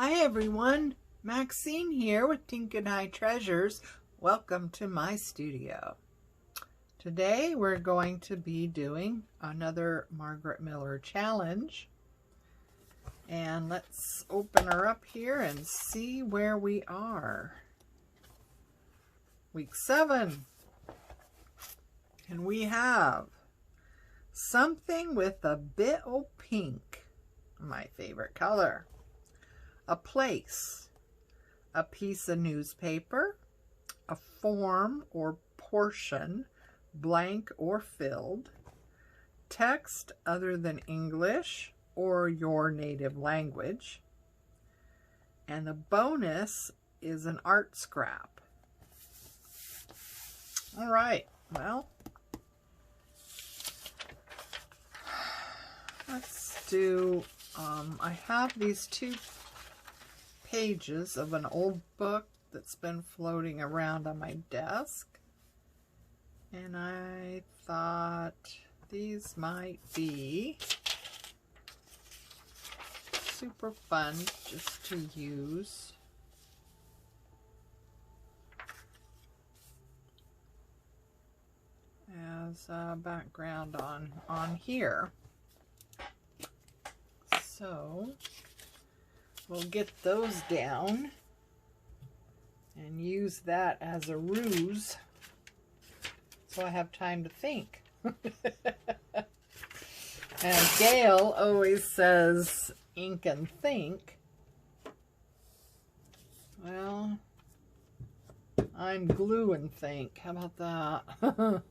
Hi everyone, Maxine here with Tink and I Treasures. Welcome to my studio. Today we're going to be doing another Margaret Miller challenge. And let's open her up here and see where we are. Week 7. And we have something with a bit of pink, my favorite color. A place, a piece of newspaper, a form or portion, blank or filled, text other than English or your native language, and the bonus is an art scrap. All right, well, let's do, I have these two pages of an old book that's been floating around on my desk, and I thought these might be super fun just to use as a background on here. So we'll get those down and use that as a ruse so I have time to think. And Gayle always says ink and think. Well, I'm glue and think. How about that?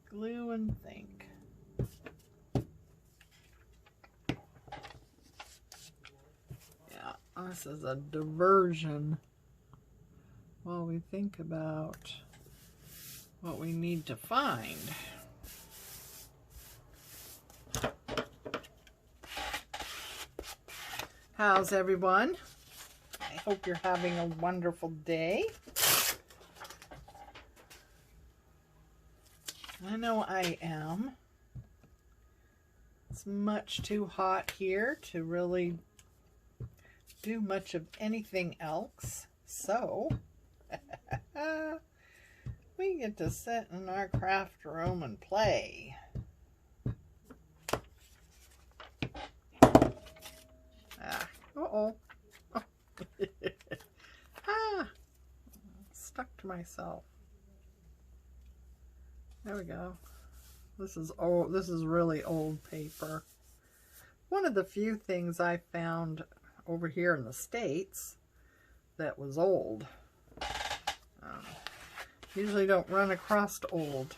Glue and think. This is a diversion while we think about what we need to find. How's everyone? I hope you're having a wonderful day. I know I am. It's much too hot here to really do much of anything else, so we get to sit in our craft room and play. Uh-oh. Stuck to myself. There we go. This is old. This is really old paper. One of the few things I found over here in the States that was old. Usually don't run across old.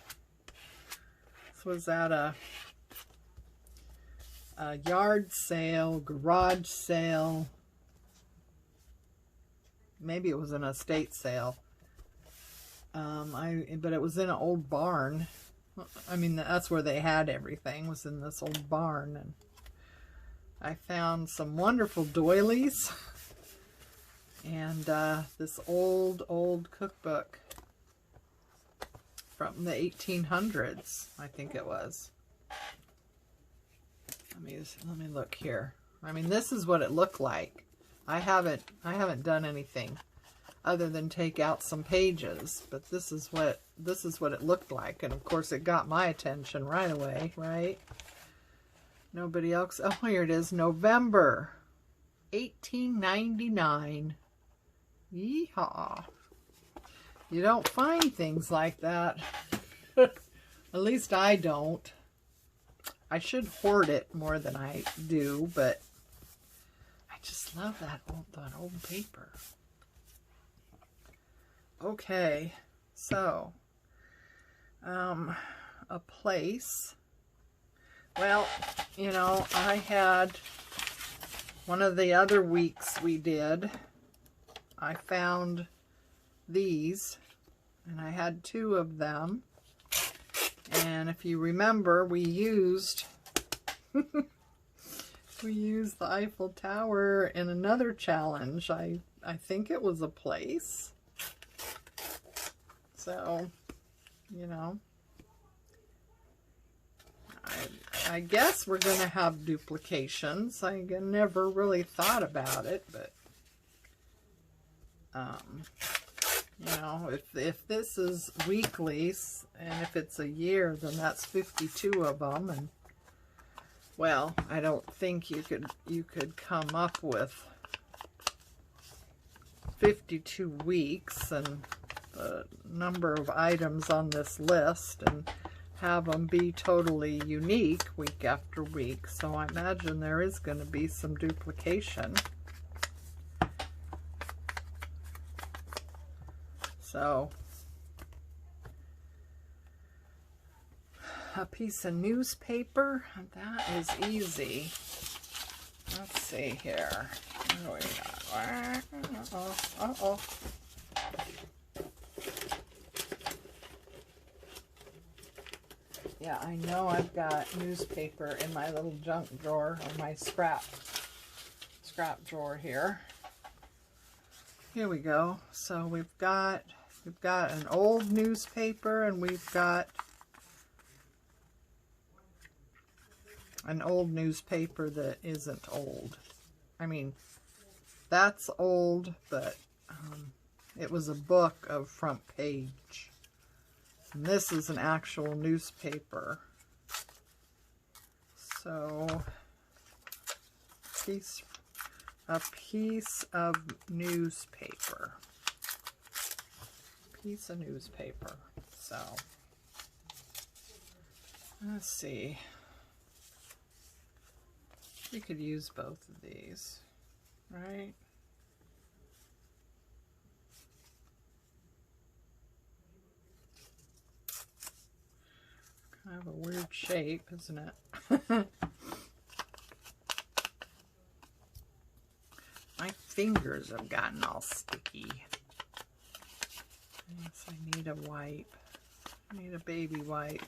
This was at a yard sale, garage sale. Maybe it was an estate sale. But it was in an old barn. I mean, that's where they had everything, was in this old barn. And I found some wonderful doilies and this old cookbook from the 1800s, I think it was. Let me look here. I mean, this is what it looked like. I haven't done anything other than take out some pages, but this is what it looked like, and of course it got my attention right away, right? Nobody else. Oh, here it is. November 1899. Yeehaw. You don't find things like that. At least I don't. I should hoard it more than I do, but I just love that old paper. Okay, so a place. Well, you know, I had one of the other weeks we did, I found these, and I had 2 of them. And if you remember, we used we used the Eiffel Tower in another challenge. I think it was a place. So, you know, I I guess we're going to have duplications. I never really thought about it, but, you know, if this is weekly, and if it's a year, then that's 52 of them, and, well, I don't think you could come up with 52 weeks and the number of items on this list and have them be totally unique week after week. So I imagine there is going to be some duplication. So a piece of newspaper, that is easy. Let's see here. What do we got? Uh-oh. Yeah, I know I've got newspaper in my little junk drawer, or my scrap drawer here. Here we go. So we've got an old newspaper, and we've got an old newspaper that isn't old. I mean, that's old, but it was a book of front page. And this is an actual newspaper. So, a piece of newspaper. So, let's see. We could use both of these, right? Kind of a weird shape, isn't it? My fingers have gotten all sticky. Yes, I need a wipe. I need a baby wipe.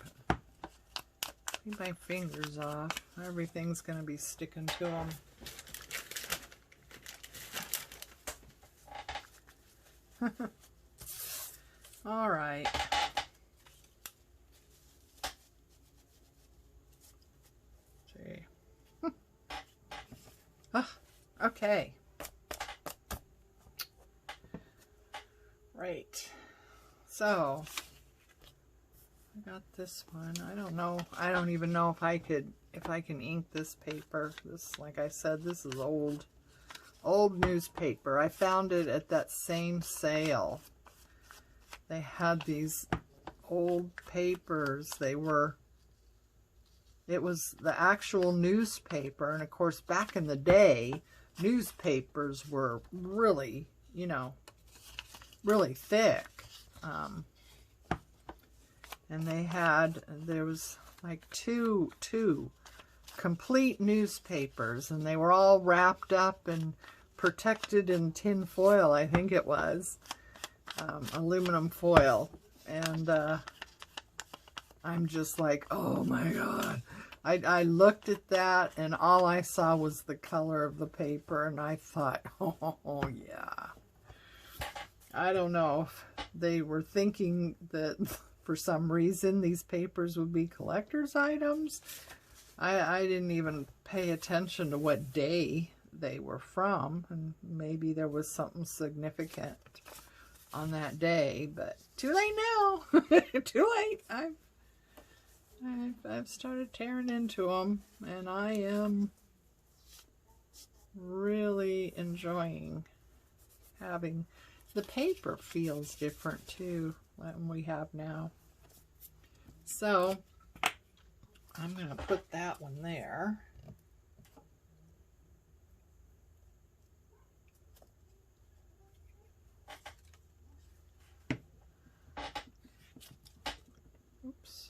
Keep my fingers off. Everything's going to be sticking to them. All right. Okay. Right. So, I got this one. I don't know. I don't even know if I can ink this paper. This, like I said, this is old newspaper. I found it at that same sale. They had these old papers. It was the actual newspaper, and of course back in the day, newspapers were really, you know, really thick. And there was like two complete newspapers, and they were all wrapped up and protected in tin foil, I think it was, aluminum foil. And I'm just like, oh my God. I looked at that, and all I saw was the color of the paper, and I thought, oh yeah. I don't know if they were thinking that for some reason these papers would be collector's items. I didn't even pay attention to what day they were from, and maybe there was something significant on that day, but too late now. Too late. I've started tearing into them, and I am really enjoying having the paper. Feels different too than we have now. So I'm going to put that one there. Oops.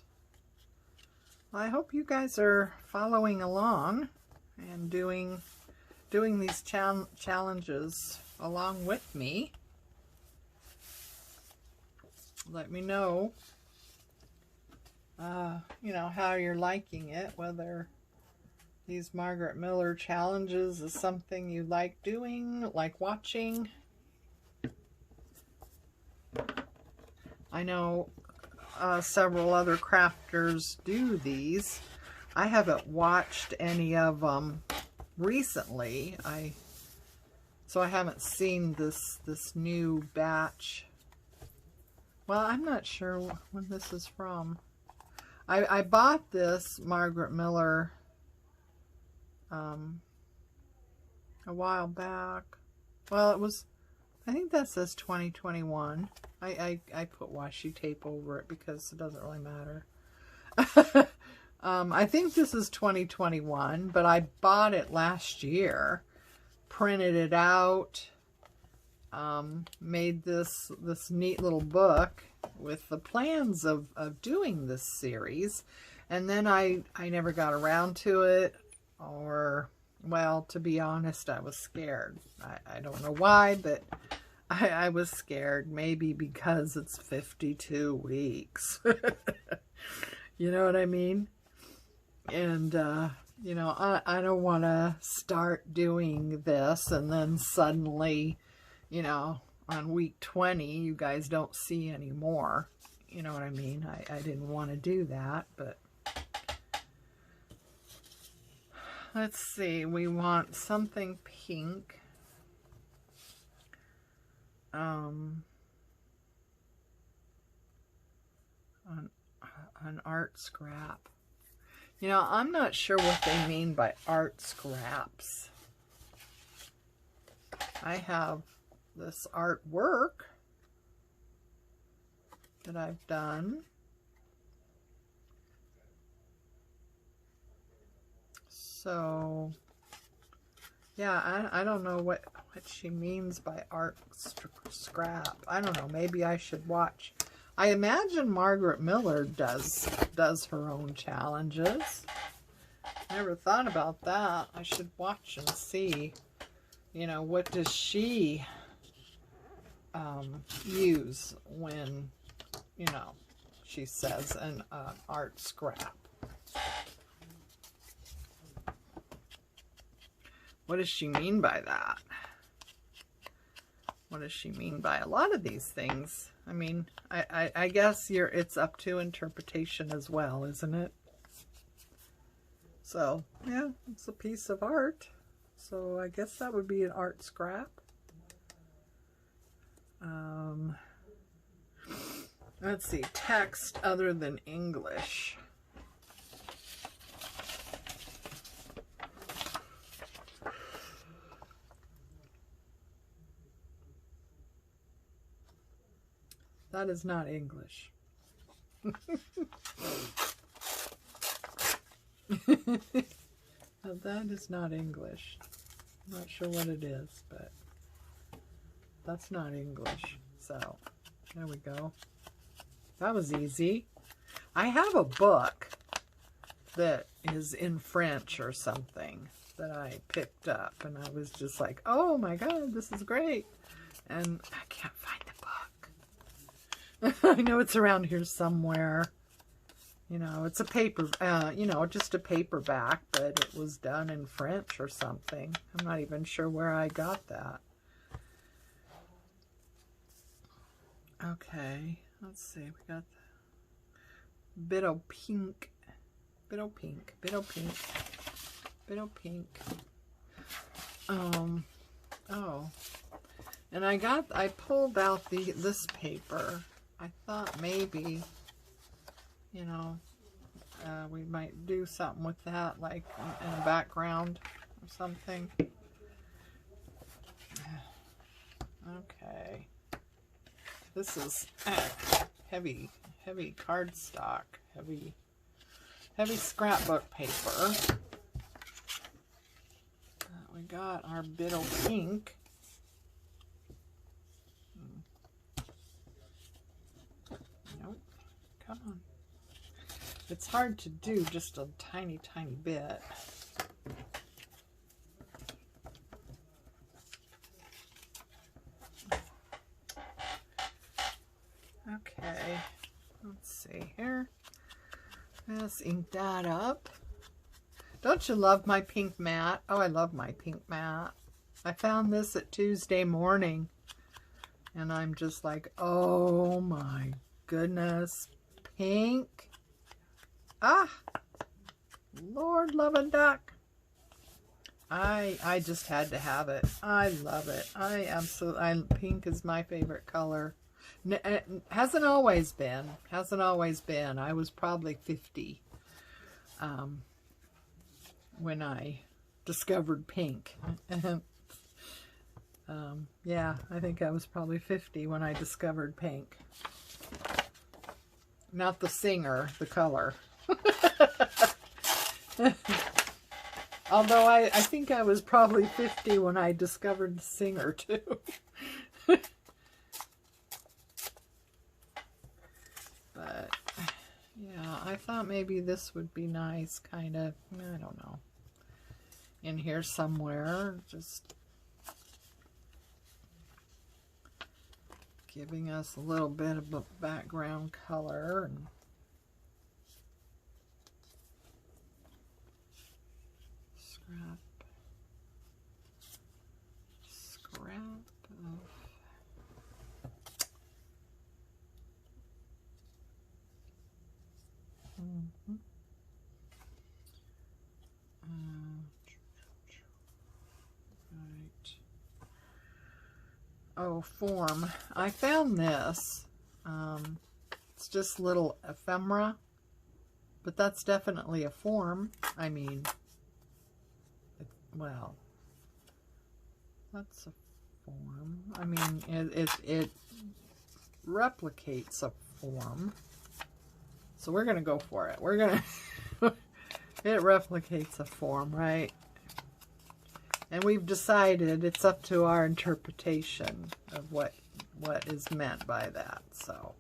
Well, I hope you guys are following along and doing these challenges along with me. Let me know, you know, how you're liking it, whether these Margaret Miller challenges is something you like doing, like watching. I know several other crafters do these. I haven't watched any of them recently. So I haven't seen this new batch. Well, I'm not sure when this is from. I bought this Margaret Miller a while back. Well, it was, I think that says 2021. I put washi tape over it because it doesn't really matter. I think this is 2021, but I bought it last year, printed it out, made this neat little book with the plans of doing this series, and then I never got around to it, or, well, to be honest, I was scared. I don't know why, but I was scared, maybe because it's 52 weeks. You know what I mean? And, you know, I don't want to start doing this and then suddenly, you know, on week 20, you guys don't see any more. You know what I mean? I didn't want to do that, but let's see. We want something pink. An art scrap. You know, I'm not sure what they mean by art scraps. I have this artwork that I've done. So, yeah, I don't know what she means by art scrap. I don't know. Maybe I should watch. I imagine Margaret Miller does her own challenges. Never thought about that. I should watch and see, you know, what does she use when, you know, she says an art scrap. What does she mean by that? What does she mean by a lot of these things? I mean, I guess it's up to interpretation as well, isn't it? So, yeah, it's a piece of art. So I guess that would be an art scrap. Let's see, text other than English. That is not English. That is not English. I'm not sure what it is, but that's not English. So, there we go. That was easy. I have a book that is in French or something that I picked up, and I was just like, oh my God, this is great. And I can't find the book. I know it's around here somewhere. You know, it's a paper, you know, just a paperback, but it was done in French or something. I'm not even sure where I got that. Okay, let's see. We got bit of pink, bit of pink, bit of pink, bit of pink. Oh, and I pulled out this paper. I thought maybe, you know, we might do something with that, like in the background or something. Okay. This is heavy cardstock, heavy scrapbook paper. We got our bit of pink. Nope. Come on. It's hard to do just a tiny bit. Okay, let's see here. Let's ink that up. Don't you love my pink mat? Oh, I love my pink mat. I found this at Tuesday morning, and I'm just like, oh my goodness, pink. Ah, Lord love a duck. I just had to have it. I love it. Pink is my favorite color. It hasn't always been. Hasn't always been. I was probably 50 when I discovered pink. Yeah, I think I was probably 50 when I discovered pink. Not the singer, the color. Although I think I was probably 50 when I discovered the singer too. But yeah, I thought maybe this would be nice, kind of, I don't know, in here somewhere, just giving us a little bit of a background color. And scrap of right. Oh, form. I found this. It's just little ephemera, but that's definitely a form. I mean, well, that's a form. I mean, it replicates a form. So we're going to go for it. We're going to, it replicates a form, right? And we've decided it's up to our interpretation of what is meant by that. So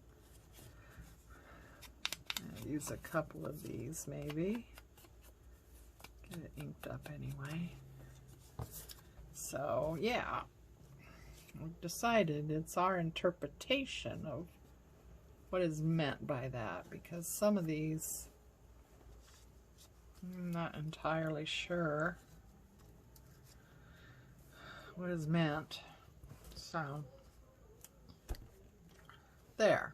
I'll use a couple of these maybe. Get it inked up anyway. So yeah, we've decided it's our interpretation of what is meant by that, because some of these I'm not entirely sure what is meant. So there.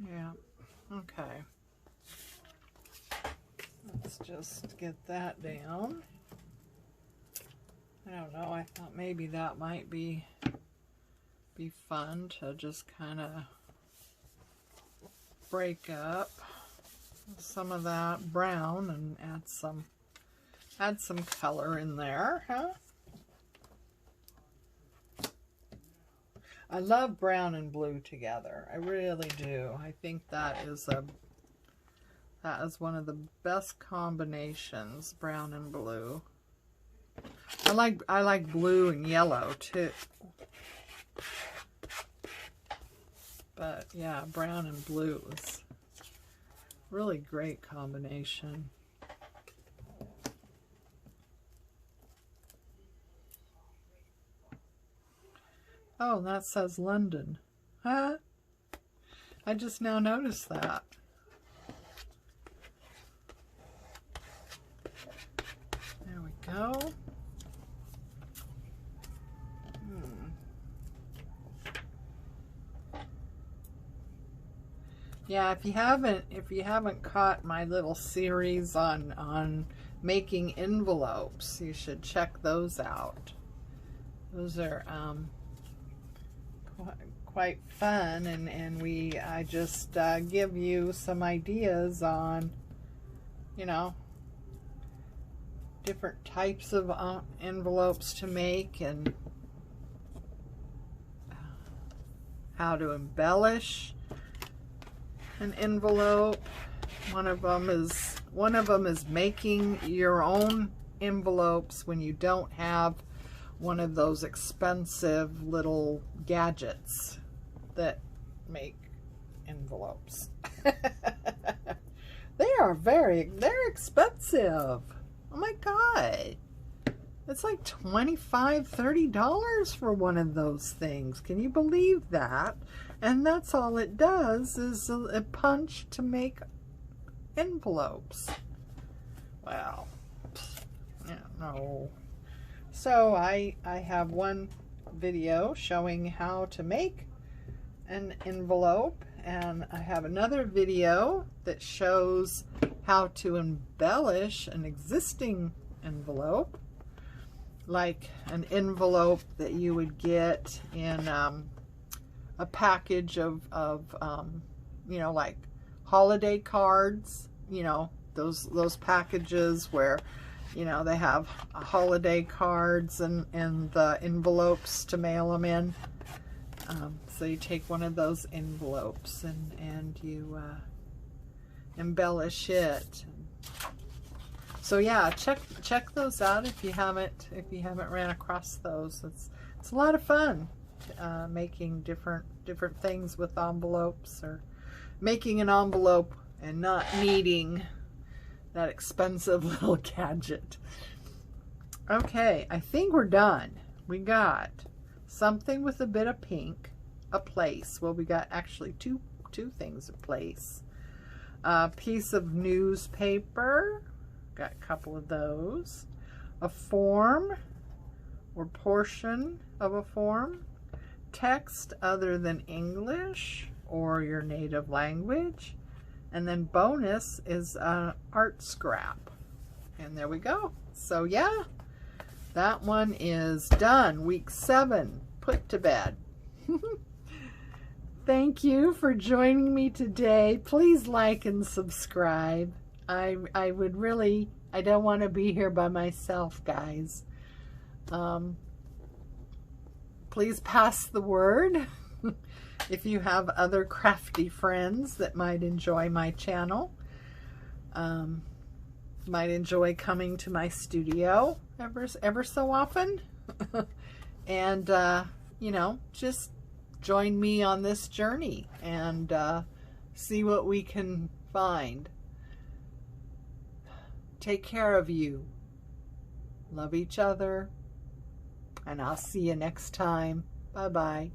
Yeah, okay. Let's just get that down. I don't know, I thought maybe that might be fun to just kind of break up some of that brown and add some color in there, huh? I love brown and blue together. I really do. I think that is one of the best combinations, brown and blue. I like blue and yellow too. But yeah, brown and blue is really great combination. Oh, that says London. Huh? I just now noticed that. There we go. Yeah, if you haven't caught my little series on making envelopes, you should check those out. Those are quite fun, and I just give you some ideas on, you know, different types of envelopes to make and how to embellish an envelope. One of them is making your own envelopes when you don't have one of those expensive little gadgets that make envelopes. They're expensive. Oh my God. It's like $25, $30 for one of those things. Can you believe that? And that's all it does, is a punch to make envelopes. Well, yeah, no. So I have one video showing how to make an envelope, and I have another video that shows how to embellish an existing envelope, like an envelope that you would get in a package of you know, like holiday cards, you know, those packages where, you know, they have holiday cards and the envelopes to mail them in. So you take one of those envelopes and you embellish it. So yeah, check those out if you haven't ran across those. It's a lot of fun making different things with envelopes, or making an envelope and not needing that expensive little gadget. Okay, I think we're done. We got something with a bit of pink, a place. Well, we got actually two things of place. A piece of newspaper, got a couple of those. A form or portion of a form. Text other than English or your native language. And then bonus is an art scrap. And there we go. So yeah, that one is done. Week 7, put to bed. Thank you for joining me today. Please like and subscribe. I would really, I don't want to be here by myself, guys. Please pass the word if you have other crafty friends that might enjoy my channel, might enjoy coming to my studio ever so often. And you know, just join me on this journey and see what we can find. Take care of you. Love each other. And I'll see you next time. Bye-bye.